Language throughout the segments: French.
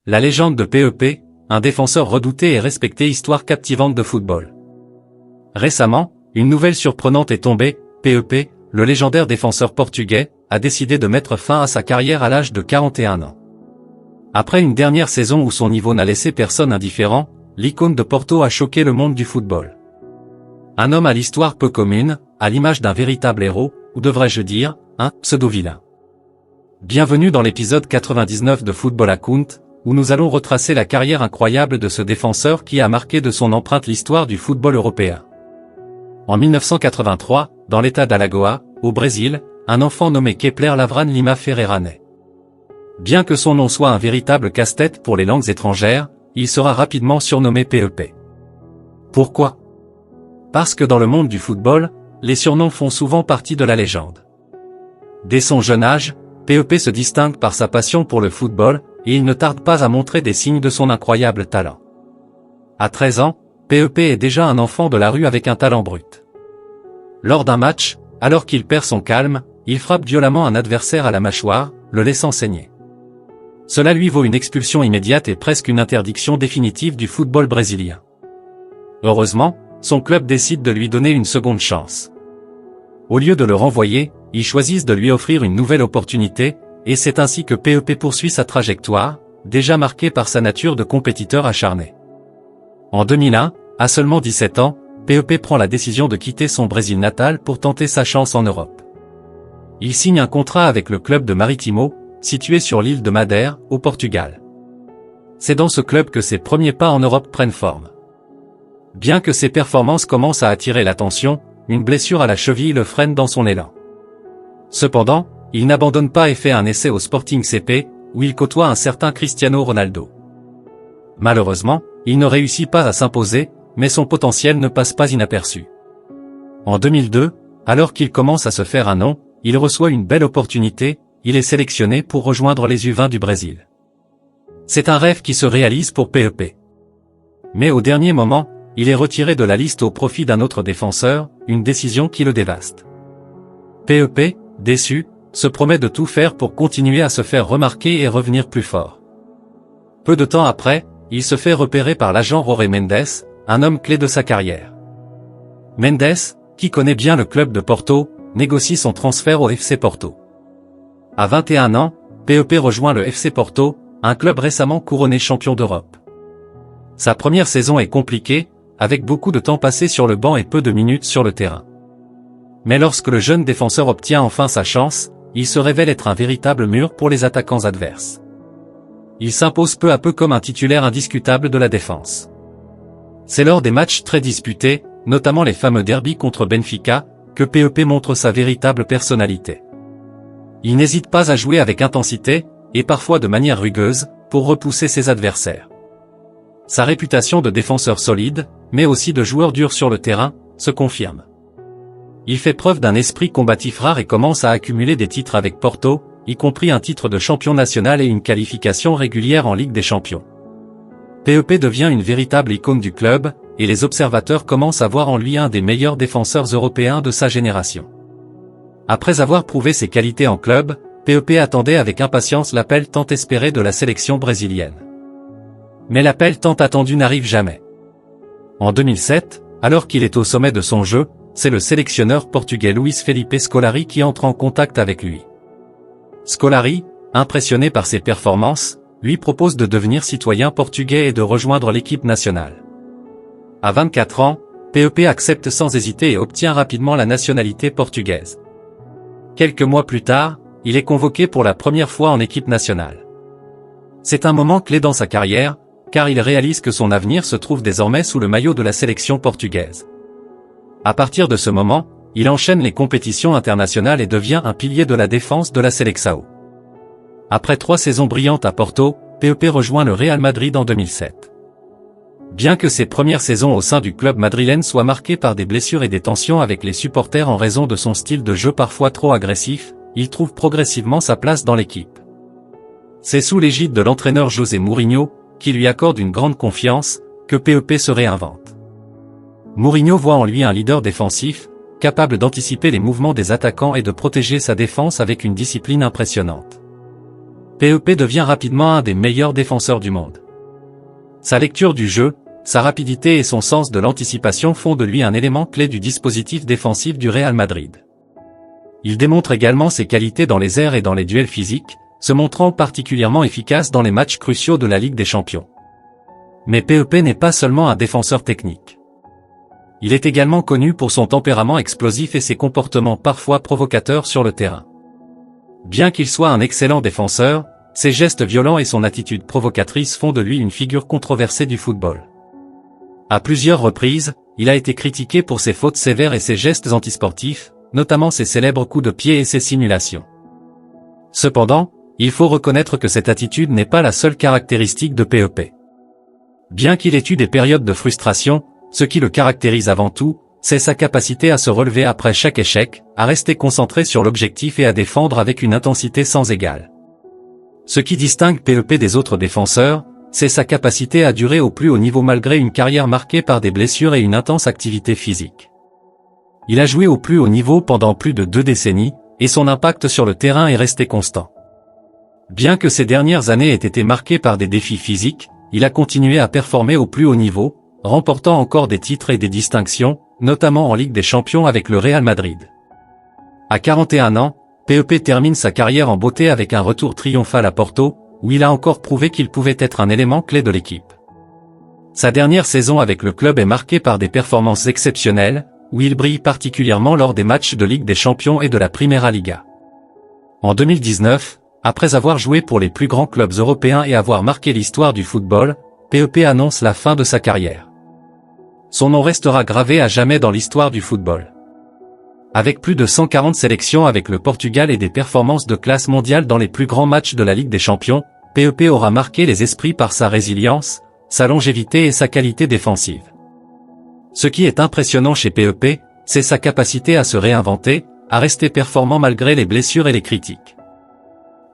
La légende de PEP, un défenseur redouté et respecté, histoire captivante de football. Récemment, une nouvelle surprenante est tombée. PEP, le légendaire défenseur portugais, a décidé de mettre fin à sa carrière à l'âge de 41 ans. Après une dernière saison où son niveau n'a laissé personne indifférent, l'icône de Porto a choqué le monde du football. Un homme à l'histoire peu commune, à l'image d'un véritable héros, ou devrais-je dire, un pseudo-vilain. Bienvenue dans l'épisode 99 de Football Account, où nous allons retracer la carrière incroyable de ce défenseur qui a marqué de son empreinte l'histoire du football européen. En 1983, dans l'état d'Alagoas, au Brésil, un enfant nommé Kepler Lavran Lima Ferreira naît. Bien que son nom soit un véritable casse-tête pour les langues étrangères, il sera rapidement surnommé PEP. Pourquoi ? Parce que dans le monde du football, les surnoms font souvent partie de la légende. Dès son jeune âge, PEP se distingue par sa passion pour le football, et il ne tarde pas à montrer des signes de son incroyable talent. À 13 ans, PEP est déjà un enfant de la rue avec un talent brut. Lors d'un match, alors qu'il perd son calme, il frappe violemment un adversaire à la mâchoire, le laissant saigner. Cela lui vaut une expulsion immédiate et presque une interdiction définitive du football brésilien. Heureusement, son club décide de lui donner une seconde chance. Au lieu de le renvoyer, ils choisissent de lui offrir une nouvelle opportunité, et c'est ainsi que PEP poursuit sa trajectoire, déjà marquée par sa nature de compétiteur acharné. En 2001, à seulement 17 ans, PEP prend la décision de quitter son Brésil natal pour tenter sa chance en Europe. Il signe un contrat avec le club de Marítimo, situé sur l'île de Madère, au Portugal. C'est dans ce club que ses premiers pas en Europe prennent forme. Bien que ses performances commencent à attirer l'attention, une blessure à la cheville le freine dans son élan. Cependant, il n'abandonne pas et fait un essai au Sporting CP, où il côtoie un certain Cristiano Ronaldo. Malheureusement, il ne réussit pas à s'imposer, mais son potentiel ne passe pas inaperçu. En 2002, alors qu'il commence à se faire un nom, il reçoit une belle opportunité, il est sélectionné pour rejoindre les U20 du Brésil. C'est un rêve qui se réalise pour PEP. Mais au dernier moment, il est retiré de la liste au profit d'un autre défenseur, une décision qui le dévaste. PEP, déçu, se promet de tout faire pour continuer à se faire remarquer et revenir plus fort. Peu de temps après, il se fait repérer par l'agent Jorge Mendes, un homme clé de sa carrière. Mendes, qui connaît bien le club de Porto, négocie son transfert au FC Porto. À 21 ans, PEP rejoint le FC Porto, un club récemment couronné champion d'Europe. Sa première saison est compliquée, avec beaucoup de temps passé sur le banc et peu de minutes sur le terrain. Mais lorsque le jeune défenseur obtient enfin sa chance, il se révèle être un véritable mur pour les attaquants adverses. Il s'impose peu à peu comme un titulaire indiscutable de la défense. C'est lors des matchs très disputés, notamment les fameux derbys contre Benfica, que PEP montre sa véritable personnalité. Il n'hésite pas à jouer avec intensité, et parfois de manière rugueuse, pour repousser ses adversaires. Sa réputation de défenseur solide, mais aussi de joueur dur sur le terrain, se confirme. Il fait preuve d'un esprit combatif rare et commence à accumuler des titres avec Porto, y compris un titre de champion national et une qualification régulière en Ligue des Champions. PEP devient une véritable icône du club, et les observateurs commencent à voir en lui un des meilleurs défenseurs européens de sa génération. Après avoir prouvé ses qualités en club, PEP attendait avec impatience l'appel tant espéré de la sélection brésilienne. Mais l'appel tant attendu n'arrive jamais. En 2007, alors qu'il est au sommet de son jeu, c'est le sélectionneur portugais Luís Felipe Scolari qui entre en contact avec lui. Scolari, impressionné par ses performances, lui propose de devenir citoyen portugais et de rejoindre l'équipe nationale. À 24 ans, PEP accepte sans hésiter et obtient rapidement la nationalité portugaise. Quelques mois plus tard, il est convoqué pour la première fois en équipe nationale. C'est un moment clé dans sa carrière, car il réalise que son avenir se trouve désormais sous le maillot de la sélection portugaise. À partir de ce moment, il enchaîne les compétitions internationales et devient un pilier de la défense de la Seleção. Après 3 saisons brillantes à Porto, PEP rejoint le Real Madrid en 2007. Bien que ses premières saisons au sein du club madrilène soient marquées par des blessures et des tensions avec les supporters en raison de son style de jeu parfois trop agressif, il trouve progressivement sa place dans l'équipe. C'est sous l'égide de l'entraîneur José Mourinho, qui lui accorde une grande confiance, que PEP se réinvente. Mourinho voit en lui un leader défensif, capable d'anticiper les mouvements des attaquants et de protéger sa défense avec une discipline impressionnante. PEP devient rapidement un des meilleurs défenseurs du monde. Sa lecture du jeu, sa rapidité et son sens de l'anticipation font de lui un élément clé du dispositif défensif du Real Madrid. Il démontre également ses qualités dans les airs et dans les duels physiques, se montrant particulièrement efficace dans les matchs cruciaux de la Ligue des Champions. Mais PEP n'est pas seulement un défenseur technique. Il est également connu pour son tempérament explosif et ses comportements parfois provocateurs sur le terrain. Bien qu'il soit un excellent défenseur, ses gestes violents et son attitude provocatrice font de lui une figure controversée du football. À plusieurs reprises, il a été critiqué pour ses fautes sévères et ses gestes antisportifs, notamment ses célèbres coups de pied et ses simulations. Cependant, il faut reconnaître que cette attitude n'est pas la seule caractéristique de PEP. Bien qu'il ait eu des périodes de frustration, ce qui le caractérise avant tout, c'est sa capacité à se relever après chaque échec, à rester concentré sur l'objectif et à défendre avec une intensité sans égale. Ce qui distingue PEP des autres défenseurs, c'est sa capacité à durer au plus haut niveau malgré une carrière marquée par des blessures et une intense activité physique. Il a joué au plus haut niveau pendant plus de 2 décennies, et son impact sur le terrain est resté constant. Bien que ces dernières années aient été marquées par des défis physiques, il a continué à performer au plus haut niveau, remportant encore des titres et des distinctions, notamment en Ligue des Champions avec le Real Madrid. À 41 ans, PEP termine sa carrière en beauté avec un retour triomphal à Porto, où il a encore prouvé qu'il pouvait être un élément clé de l'équipe. Sa dernière saison avec le club est marquée par des performances exceptionnelles, où il brille particulièrement lors des matchs de Ligue des Champions et de la Primera Liga. En 2019, après avoir joué pour les plus grands clubs européens et avoir marqué l'histoire du football, PEP annonce la fin de sa carrière. Son nom restera gravé à jamais dans l'histoire du football. Avec plus de 140 sélections avec le Portugal et des performances de classe mondiale dans les plus grands matchs de la Ligue des Champions, PEP aura marqué les esprits par sa résilience, sa longévité et sa qualité défensive. Ce qui est impressionnant chez PEP, c'est sa capacité à se réinventer, à rester performant malgré les blessures et les critiques.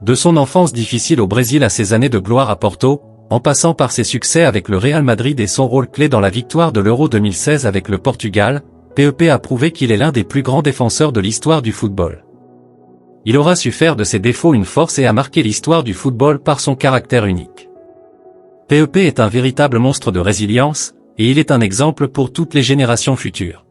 De son enfance difficile au Brésil à ses années de gloire à Porto, en passant par ses succès avec le Real Madrid et son rôle clé dans la victoire de l'Euro 2016 avec le Portugal, PEP a prouvé qu'il est l'un des plus grands défenseurs de l'histoire du football. Il aura su faire de ses défauts une force et a marqué l'histoire du football par son caractère unique. PEP est un véritable monstre de résilience, et il est un exemple pour toutes les générations futures.